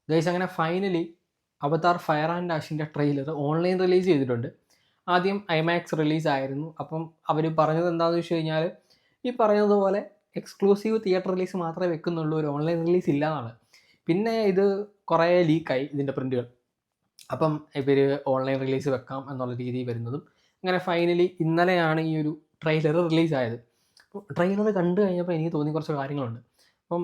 Guys അങ്ങനെ finally Avatar fire and ആഷിൻ്റെ trailer online release ചെയ്തിട്ടുണ്ട്. ആദ്യം ഐമാക്സ് റിലീസായിരുന്നു. അപ്പം അവർ പറഞ്ഞത് എന്താണെന്ന് വെച്ച് കഴിഞ്ഞാൽ ഈ പറയുന്നതുപോലെ എക്സ്ക്ലൂസീവ് തിയേറ്റർ റിലീസ് മാത്രമേ വെക്കുന്നുള്ളൂ, ഒരു ഓൺലൈൻ റിലീസ് ഇല്ല എന്നാണ്. പിന്നെ ഇത് കുറേ ലീക്കായി ഇതിൻ്റെ പ്രിൻറ്റുകൾ. അപ്പം ഇവർ ഓൺലൈൻ റിലീസ് വെക്കാം എന്നുള്ള രീതിയിൽ വരുന്നതും അങ്ങനെ ഫൈനലി ഇന്നലെയാണ് ഈ ഒരു ട്രെയിലർ റിലീസായത്. അപ്പോൾ ട്രെയിലർ കണ്ടു കഴിഞ്ഞപ്പോൾ എനിക്ക് തോന്നിയ കുറച്ച് കാര്യങ്ങളുണ്ട്. അപ്പം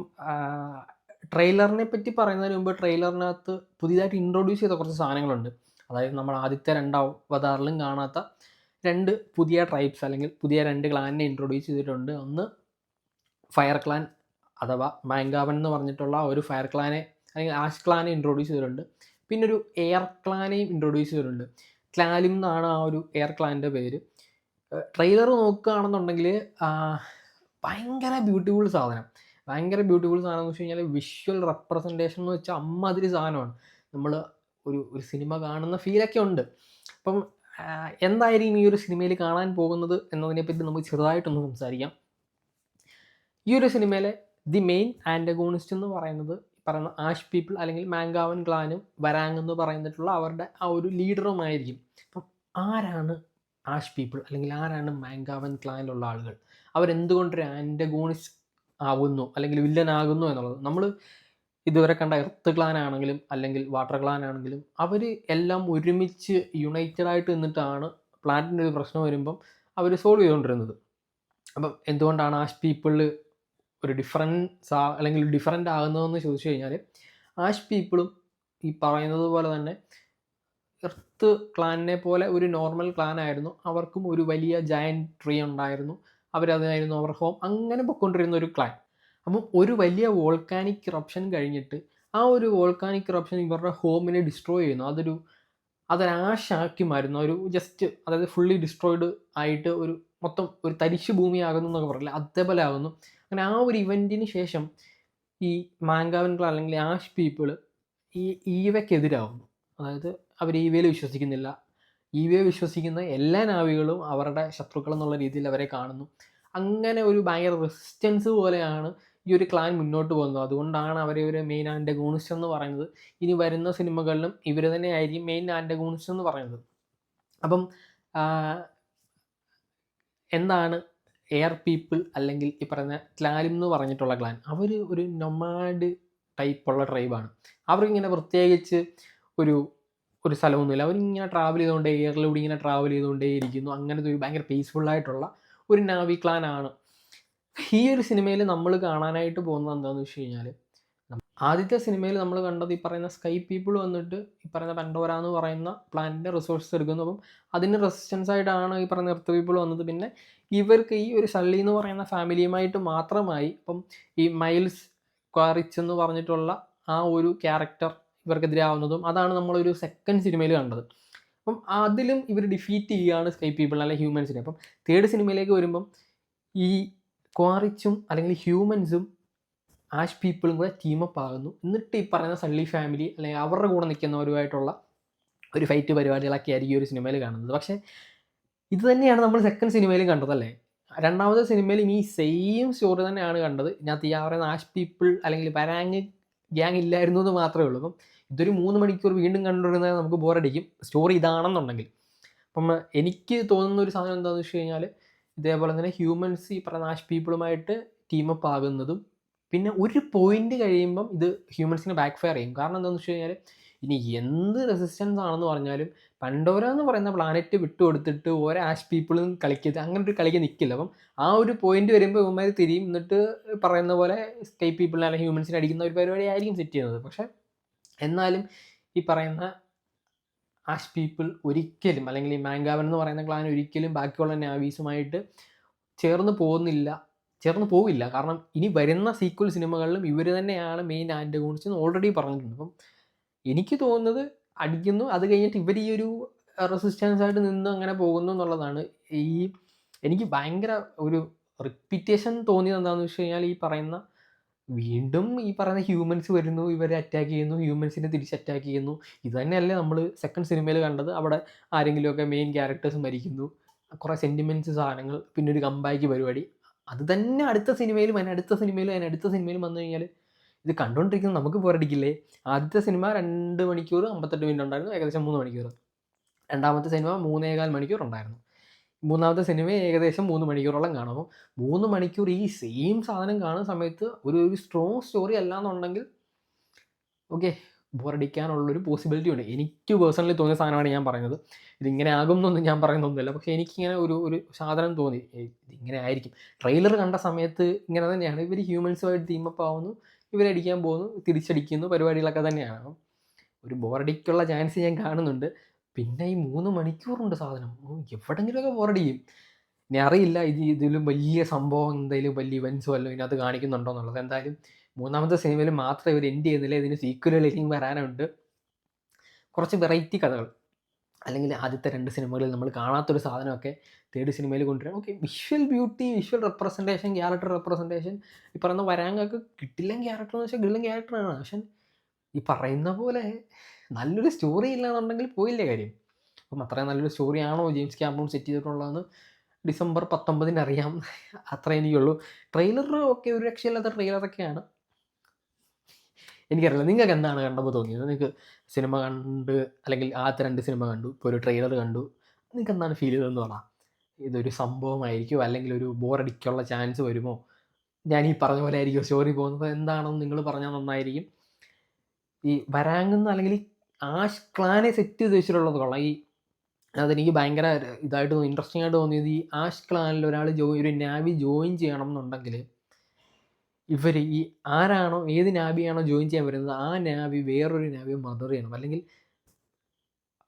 ട്രെയിലറിനെ പറ്റി പറയുന്നതിന് മുമ്പ് ട്രെയിലറിനകത്ത് പുതിയതായിട്ട് ഇൻട്രൊഡ്യൂസ് ചെയ്ത കുറച്ച് സാധനങ്ങളുണ്ട്. അതായത് നമ്മൾ ആദ്യത്തെ 2 അവതാറിലും കാണാത്ത 2 പുതിയ ട്രൈബ്സ് അല്ലെങ്കിൽ പുതിയ 2 ക്ലാനിനെ ഇൻട്രൊഡ്യൂസ് ചെയ്തിട്ടുണ്ട്. ഒന്ന് ഫയർ ക്ലാൻ അഥവാ മാങ്കാവൻ എന്ന് പറഞ്ഞിട്ടുള്ള ഒരു ഫയർ ക്ലാനെ അല്ലെങ്കിൽ ആഷ് ക്ലാനെ ഇൻട്രൊഡ്യൂസ് ചെയ്തിട്ടുണ്ട്. പിന്നെ ഒരു എയർ ക്ലാനെയും ഇൻട്രൊഡ്യൂസ് ചെയ്തിട്ടുണ്ട്. ക്ലാലിം എന്നാണ് ആ ഒരു എയർ ക്ലാൻ്റെ പേര്. ട്രെയിലർ നോക്കുകയാണെന്നുണ്ടെങ്കിൽ ഭയങ്കര ബ്യൂട്ടിഫുൾ സാധനം. എന്ന് വെച്ച് കഴിഞ്ഞാൽ വിഷ്വൽ റെപ്രസെൻറ്റേഷൻ എന്ന് വെച്ചാൽ അമ്മാതിരി സാധനമാണ്. നമ്മൾ ഒരു സിനിമ കാണുന്ന ഫീലൊക്കെ ഉണ്ട്. അപ്പം എന്തായിരിക്കും ഈ ഒരു സിനിമയിൽ കാണാൻ പോകുന്നത് എന്നതിനെപ്പറ്റി നമുക്ക് ചെറുതായിട്ടൊന്ന് സംസാരിക്കാം. ഈ ഒരു സിനിമയിലെ ദി മെയിൻ ആൻറ്റഗോണിസ്റ്റ് എന്ന് പറയുന്നത് പറയുന്ന ആഷ് പീപ്പിൾ അല്ലെങ്കിൽ മാങ്കാവൻ ക്ലാനും വരാങ് എന്ന് പറയുന്നിട്ടുള്ള അവരുടെ ആ ഒരു ലീഡറുമായിരിക്കും. അപ്പം ആരാണ് ആഷ് പീപ്പിൾ അല്ലെങ്കിൽ ആരാണ് മാങ്കാവൻ ക്ലാനിലുള്ള ആളുകൾ? അവരെന്തുകൊണ്ടൊരു ആൻറ്റഗോണിസ്റ്റ് ആവുന്നു അല്ലെങ്കിൽ വില്ലൻ ആകുന്നു എന്നുള്ളത് നമ്മൾ ഇതുവരെ കണ്ട എർത്ത് ക്ലാൻ ആണെങ്കിലും അല്ലെങ്കിൽ വാട്ടർ ക്ലാൻ ആണെങ്കിലും അവർ എല്ലാം ഒരുമിച്ച് യുണൈറ്റഡ് ആയിട്ട് നിന്നിട്ടാണ് പ്ലാനറ്റിൻ്റെ ഒരു പ്രശ്നം വരുമ്പം അവർ സോൾവ് ചെയ്തുകൊണ്ടിരുന്നത്. അപ്പം എന്തുകൊണ്ടാണ് ആഷ് പീപ്പിൾ ഒരു അല്ലെങ്കിൽ ഡിഫറൻ്റ് ആകുന്നതെന്ന് ചോദിച്ചു കഴിഞ്ഞാൽ ആഷ് പീപ്പിളും ഈ പറയുന്നത് പോലെ തന്നെ എർത്ത് ക്ലാനിനെ പോലെ ഒരു നോർമൽ ക്ലാൻ ആയിരുന്നു. അവർക്കും ഒരു വലിയ ജയൻറ്റ് ട്രീ ഉണ്ടായിരുന്നു. അവരതായിരുന്നു അവർ ഹോം. അങ്ങനെ പൊയ്ക്കൊണ്ടിരുന്ന ഒരു ക്ലാൻ. അപ്പം ഒരു വലിയ വോൾക്കാനിക് ഇറപ്ഷൻ കഴിഞ്ഞിട്ട് ആ ഒരു വോൾക്കാനിക് ഇറപ്ഷൻ ഇവരുടെ ഹോമിനെ ഡിസ്ട്രോയ് ചെയ്യുന്നു. അതൊരാശാക്കി മാറുന്നു. ഒരു ജസ്റ്റ് അതായത് ഫുള്ളി ഡിസ്ട്രോയിഡ് ആയിട്ട് ഒരു മൊത്തം ഒരു തരിശ് ഭൂമിയാകുന്നു എന്നൊക്കെ പറയില്ലേ, അതേപോലെ ആകുന്നു. അങ്ങനെ ആ ഒരു ഇവൻറ്റിന് ശേഷം ഈ മാങ്കാവൻ ക്ലാൻ അല്ലെങ്കിൽ ആഷ് പീപ്പിൾ ഈ ഈവയ്ക്കെതിരാകുന്നു. അതായത് അവർ ഈവയിൽ വിശ്വസിക്കുന്നില്ല. ഈവയെ വിശ്വസിക്കുന്ന എല്ലാ നാവികളും അവരുടെ ശത്രുക്കൾ എന്നുള്ള രീതിയിൽ അവരെ കാണുന്നു. അങ്ങനെ ഒരു ഭയങ്കര റെസിസ്റ്റൻസ് പോലെയാണ് ഈ ഒരു ക്ലാൻ മുന്നോട്ട് പോകുന്നത്. അതുകൊണ്ടാണ് അവരെ ഒരു മെയിൻ ആൻറ്റഗോണിസ്റ്റ് എന്ന് പറയുന്നത്. ഇനി വരുന്ന സിനിമകളിലും ഇവർ തന്നെയായിരിക്കും മെയിൻ ആൻറ്റഗോണിസ്റ്റ് എന്ന് പറയുന്നത്. അപ്പം എന്താണ് എയർ പീപ്പിൾ അല്ലെങ്കിൽ ഈ പറയുന്ന ക്ലാലിം എന്ന് പറഞ്ഞിട്ടുള്ള ക്ലാൻ? അവർ ഒരു നൊമാഡ് ടൈപ്പുള്ള ട്രൈബാണ്. അവർക്കിങ്ങനെ പ്രത്യേകിച്ച് ഒരു ഒരു സ്ഥലമൊന്നുമില്ല. അവരിങ്ങനെ ട്രാവൽ ചെയ്തുകൊണ്ടേ എയറിലൂടെ ഇങ്ങനെ ട്രാവൽ ചെയ്തുകൊണ്ടേ ഇരിക്കുന്നു. അങ്ങനത്തെ ഒരു ഭയങ്കര പീസ്ഫുള്ളായിട്ടുള്ള ഒരു നാവി ക്ലാനാണ്. ഈ ഒരു സിനിമയിൽ നമ്മൾ കാണാനായിട്ട് പോകുന്നത് എന്താണെന്ന് വെച്ച് കഴിഞ്ഞാൽ, ആദ്യത്തെ സിനിമയിൽ നമ്മൾ കണ്ടത് ഈ പറയുന്ന സ്കൈ പീപ്പിൾ വന്നിട്ട് ഈ പറയുന്ന പൻഡോര എന്ന് പറയുന്ന പ്ലാനറ്റിൻ്റെ റിസോഴ്സസ് എടുക്കുന്നു. അപ്പം അതിന് റെസിസ്റ്റൻസ് ആയിട്ടാണ് ഈ പറയുന്ന എർത്ത് പീപ്പിൾ വന്നത്. പിന്നെ ഇവർക്ക് ഈ ഒരു സള്ളി എന്ന് പറയുന്ന ഫാമിലിയുമായിട്ട് മാത്രമായി അപ്പം ഈ മൈൽസ് ക്വാറിച്ച് എന്ന് പറഞ്ഞിട്ടുള്ള ആ ഒരു ക്യാരക്ടർ ഇവർക്കെതിരാവുന്നതും അതാണ് നമ്മളൊരു സെക്കൻഡ് സിനിമയിൽ കണ്ടത്. അപ്പം അതിലും ഇവർ ഡിഫീറ്റ് ചെയ്യുകയാണ് സ്കൈ പീപ്പിൾ അല്ലെങ്കിൽ ഹ്യൂമൻസിനെ. അപ്പം തേർഡ് സിനിമയിലേക്ക് വരുമ്പം ഈ ക്വാറിച്ചും അല്ലെങ്കിൽ ഹ്യൂമൻസും ആഷ് പീപ്പിളും കൂടെ ടീമപ്പ് ആകുന്നു. എന്നിട്ട് ഈ പറയുന്ന സള്ളി ഫാമിലി അല്ലെങ്കിൽ അവരുടെ കൂടെ നിൽക്കുന്നവരുമായിട്ടുള്ള ഒരു ഫൈറ്റ് പരിപാടികളൊക്കെ ആയിരിക്കും ഈ ഒരു സിനിമയിൽ കാണുന്നത്. പക്ഷേ ഇത് തന്നെയാണ് നമ്മൾ സെക്കൻഡ് സിനിമയിലും കണ്ടതല്ലേ. രണ്ടാമത്തെ സിനിമയിലും ഈ സെയിം സ്റ്റോറി തന്നെയാണ് കണ്ടത്. ഇതിനകത്ത് ഈ പറയുന്ന ആഷ് പീപ്പിൾ അല്ലെങ്കിൽ വരാങ് ഗ്യാങ് ഇല്ലായിരുന്നു എന്ന് മാത്രമേ ഉള്ളൂ. അപ്പം ഇതൊരു 3 മണിക്കൂർ വീണ്ടും കണ്ടുവരുന്നത് നമുക്ക് ബോറടിക്കും, സ്റ്റോറി ഇതാണെന്നുണ്ടെങ്കിൽ. അപ്പം എനിക്ക് തോന്നുന്ന ഒരു സാധനം എന്താണെന്ന് വെച്ച് കഴിഞ്ഞാൽ, ഇതേപോലെ തന്നെ ഹ്യൂമൻസ് ഈ പറയുന്ന ആഷ് പീപ്പിളുമായിട്ട് ടീമപ്പ് ആകുന്നതും പിന്നെ ഒരു പോയിന്റ് കഴിയുമ്പം ഇത് ഹ്യൂമൻസിന് ബാക്ക് ഫയർ ചെയ്യും. കാരണം എന്താണെന്ന് വെച്ച് കഴിഞ്ഞാൽ, ഇനി എന്ത് റെസിസ്റ്റൻസ് ആണെന്ന് പറഞ്ഞാലും പൻഡോര എന്ന് പറയുന്ന പ്ലാനറ്റ് വിട്ടുകൊടുത്തിട്ട് ഓരോ ആഷ് പീപ്പിളും കളിക്കരുത്, അങ്ങനെ ഒരു കളിക്ക് നിൽക്കില്ല. അപ്പം ആ ഒരു പോയിന്റ് വരുമ്പോൾ ഇവന്മാർ തിരിയും. എന്നിട്ട് പറയുന്ന പോലെ സ്കൈ പീപ്പിളിനെ അല്ലെങ്കിൽ ഹ്യൂമൻസിനെ അടിക്കുന്ന ഒരു പരിപാടി ആയിരിക്കും സെറ്റ് ചെയ്യുന്നത്. പക്ഷേ എന്നാലും ഈ പറയുന്ന ആഷ് പീപ്പിൾ ഒരിക്കലും അല്ലെങ്കിൽ ഈ മാങ്കാവൻ എന്ന് പറയുന്ന ക്ലാൻ ഒരിക്കലും ബാക്കിയുള്ള നാവീസുമായിട്ട് ചേർന്ന് പോവില്ല. കാരണം ഇനി വരുന്ന സീക്വൽ സിനിമകളിലും ഇവർ തന്നെയാണ് മെയിൻ ആൻറ്റഗോണിസ്റ്റ് എന്ന് ഓൾറെഡി പറഞ്ഞിട്ടുണ്ട്. അപ്പം എനിക്ക് തോന്നുന്നത് അടിക്കുന്നു, അത് കഴിഞ്ഞിട്ട് ഇവർ ഈ ഒരു റെസിസ്റ്റൻസ് ആയിട്ട് നിന്ന് അങ്ങനെ പോകുന്നു എന്നുള്ളതാണ്. എനിക്ക് ഭയങ്കര ഒരു റിപ്പീറ്റേഷൻ തോന്നിയത് എന്താണെന്ന് വെച്ച് കഴിഞ്ഞാൽ, ഈ പറയുന്ന വീണ്ടും ഈ പറയുന്ന ഹ്യൂമൻസ് വരുന്നു, ഇവരെ അറ്റാക്ക് ചെയ്യുന്നു, ഹ്യൂമൻസിനെ തിരിച്ച് അറ്റാക്ക് ചെയ്യുന്നു. ഇത് തന്നെയല്ലേ നമ്മൾ സെക്കൻഡ് സിനിമയിൽ കണ്ടത്? അവിടെ ആരെങ്കിലുമൊക്കെ മെയിൻ ക്യാരക്ടേഴ്സ് മരിക്കുന്നു, കുറേ സെൻറ്റിമെൻറ്റ്സ് സാധനങ്ങൾ, പിന്നെ ഒരു കമ്പാക്ക് പരിപാടി. അത് തന്നെ അടുത്ത സിനിമയിലും വന്നു കഴിഞ്ഞാൽ ഇത് കണ്ടുകൊണ്ടിരിക്കുന്നത് നമുക്ക് ബോറടിക്കില്ലേ? ആദ്യത്തെ സിനിമ 2 മണിക്കൂർ 58 മിനിറ്റ് ഉണ്ടായിരുന്നു, ഏകദേശം 3 മണിക്കൂർ. രണ്ടാമത്തെ സിനിമ 3.25 മണിക്കൂർ ഉണ്ടായിരുന്നു. മൂന്നാമത്തെ സിനിമ ഏകദേശം 3 മണിക്കൂറോളം കാണും. അപ്പോൾ 3 മണിക്കൂർ ഈ സെയിം സാധനം കാണുന്ന സമയത്ത് ഒരു സ്ട്രോങ് സ്റ്റോറി അല്ലാന്നുണ്ടെങ്കിൽ ഓക്കെ, ബോറടിക്കാനുള്ളൊരു പോസിബിലിറ്റി ഉണ്ട്. എനിക്ക് പേഴ്സണലി തോന്നിയ സാധനമാണ് ഞാൻ പറയുന്നത്. ഇതിങ്ങനെ ആകുമെന്നൊന്നും ഞാൻ പറയുന്നൊന്നുമില്ല. പക്ഷേ എനിക്കിങ്ങനെ ഒരു സാധനം തോന്നി. ഇതിങ്ങനെ ആയിരിക്കും. ട്രെയിലർ കണ്ട സമയത്ത് ഇങ്ങനെ തന്നെയാണ്. ഇവർ ഹ്യൂമൻസുമായിട്ട് ടീം അപ്പ് ആവുന്നു, ഇവരടിക്കാൻ പോകുന്നു, തിരിച്ചടിക്കുന്നു, പരിപാടികളൊക്കെ തന്നെയാണ്. ഒരു ബോറടിക്കുള്ള ചാൻസ് ഞാൻ കാണുന്നുണ്ട്. പിന്നെ ഈ 3 മണിക്കൂറുണ്ട് സാധനം. എവിടെയെങ്കിലുമൊക്കെ ബോറടിക്കും. ഇനി അറിയില്ല ഇതിലും വലിയ സംഭവം എന്തെങ്കിലും വലിയ ഇവൻറ്റ്സ് വല്ലതും ഇതിനകത്ത് കാണിക്കുന്നുണ്ടോ എന്നുള്ളത്. എന്തായാലും മൂന്നാമത്തെ സിനിമയിൽ മാത്രമേ ഇവർ എൻഡ് ചെയ്യുന്നില്ല. ഇതിന് സീക്വലുകൾ ഇനിയും വരാനുണ്ട്. കുറച്ച് വെറൈറ്റി കഥകൾ, അല്ലെങ്കിൽ ആദ്യത്തെ 2 സിനിമകളിൽ നമ്മൾ കാണാത്തൊരു സാധനമൊക്കെ തേർഡ് സിനിമയിൽ കൊണ്ടുവരാം. Okay, visual beauty, visual representation, character representation, ഈ പറയുന്ന വരാങ്ങൾക്ക് കിട്ടില്ല ക്യാരക്ടർ എന്ന് വെച്ചാൽ കിടിലൻ ക്യാരക്ടറാണ്. പക്ഷെ ഈ പറയുന്ന പോലെ നല്ലൊരു സ്റ്റോറി ഇല്ല എന്നുണ്ടെങ്കിൽ പോയില്ലേ കാര്യം. അപ്പം അത്രയും നല്ലൊരു സ്റ്റോറിയാണോ ജെയിംസ് ക്യാമറൂൺ സെറ്റ് ചെയ്തിട്ടുള്ളതെന്ന് ഡിസംബർ 19 അറിയാം. അത്രേ എനിക്കുള്ളൂ. ട്രെയിലർ ഒക്കെ ഒരു രക്ഷയില്ലാത്ത ട്രെയിലറൊക്കെയാണ്. എനിക്കറിയില്ല നിങ്ങൾക്ക് എന്താണ് കണ്ടപ്പോൾ തോന്നിയത്? നിങ്ങൾക്ക് സിനിമ കണ്ട്, അല്ലെങ്കിൽ ആദ്യത്തെ 2 സിനിമ കണ്ടു, ഇപ്പോൾ ഒരു ട്രെയിലർ കണ്ടു, നിങ്ങൾക്ക് എന്താണ് ഫീൽ ചെയ്തതെന്ന് പറ. ഇതൊരു സംഭവമായിരിക്കുമോ, അല്ലെങ്കിൽ ഒരു ബോറടിക്കുള്ള ചാൻസ് വരുമോ? ഞാൻ ഈ പറഞ്ഞ പോലെ ആയിരിക്കും സ്റ്റോറി പോകുന്നത്? എന്താണെന്ന് നിങ്ങൾ പറഞ്ഞാൽ നന്നായിരിക്കും. ഈ വരാങ്ങുന്ന അല്ലെങ്കിൽ ഈ ആഷ് ക്ലാനെ സെറ്റ് ചെയ്ത് വെച്ചിട്ടുള്ളത് കൊള്ളാം. അതെനിക്ക് ഭയങ്കര ഇതായിട്ട് ഇൻട്രസ്റ്റിംഗ് ആയിട്ട് തോന്നിയത്, ഈ ആഷ് ക്ലാനിൽ ഒരാൾ ഒരു നാവി ജോയിൻ ചെയ്യണം എന്നുണ്ടെങ്കിൽ ഇവർ ഈ ആരാണോ ഏത് നാവിയാണോ ജോയിൻ ചെയ്യാൻ വരുന്നത് ആ നാവി വേറൊരു നാവിയെ മർഡർ ചെയ്യണം, അല്ലെങ്കിൽ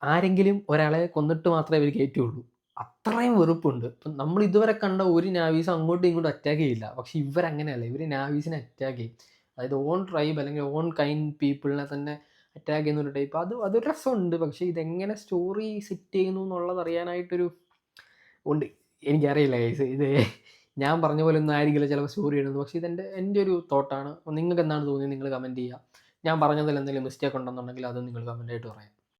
ആരെങ്കിലും ഒരാളെ കൊന്നിട്ട് മാത്രമേ ഇവർ കയറ്റുള്ളൂ. അത്രയും വെറുപ്പുണ്ട്. ഇപ്പം നമ്മൾ ഇതുവരെ കണ്ട ഒരു നാവീസ് അങ്ങോട്ടും ഇങ്ങോട്ടും അറ്റാക്ക് ചെയ്യില്ല. പക്ഷെ ഇവരങ്ങനെയല്ല, ഇവർ നാവീസിനെ അറ്റാക്ക് ചെയ്യും. അതായത് ഓൺ ട്രൈബ് അല്ലെങ്കിൽ ഓൺ കൈൻഡ് പീപ്പിളിനെ തന്നെ അറ്റാക്ക് ചെയ്യുന്ന ഒരു ടൈപ്പ്. അതൊരു രസമുണ്ട്. പക്ഷേ ഇതെങ്ങനെ സ്റ്റോറി സെറ്റ് ചെയ്യുന്നു എന്നുള്ളത് അറിയാനായിട്ടൊരു ഉണ്ട്. എനിക്കറിയില്ല ഗൈസ്. ഇത് ഞാൻ പറഞ്ഞ പോലെ ഒന്നും ആയിരിക്കില്ല ചിലപ്പോൾ സ്റ്റോറി ഇടുന്നത്. പക്ഷേ എൻ്റെ ഒരു തോട്ടാണ്. നിങ്ങൾക്ക് എന്താണ് തോന്നിയത് നിങ്ങൾ കമൻറ്റ് ചെയ്യുക. ഞാൻ പറഞ്ഞതിൽ എന്തെങ്കിലും മിസ്റ്റേക്ക് ഉണ്ടെന്നുണ്ടെങ്കിൽ അത് നിങ്ങൾ കമൻറ്റായിട്ട് പറയാം.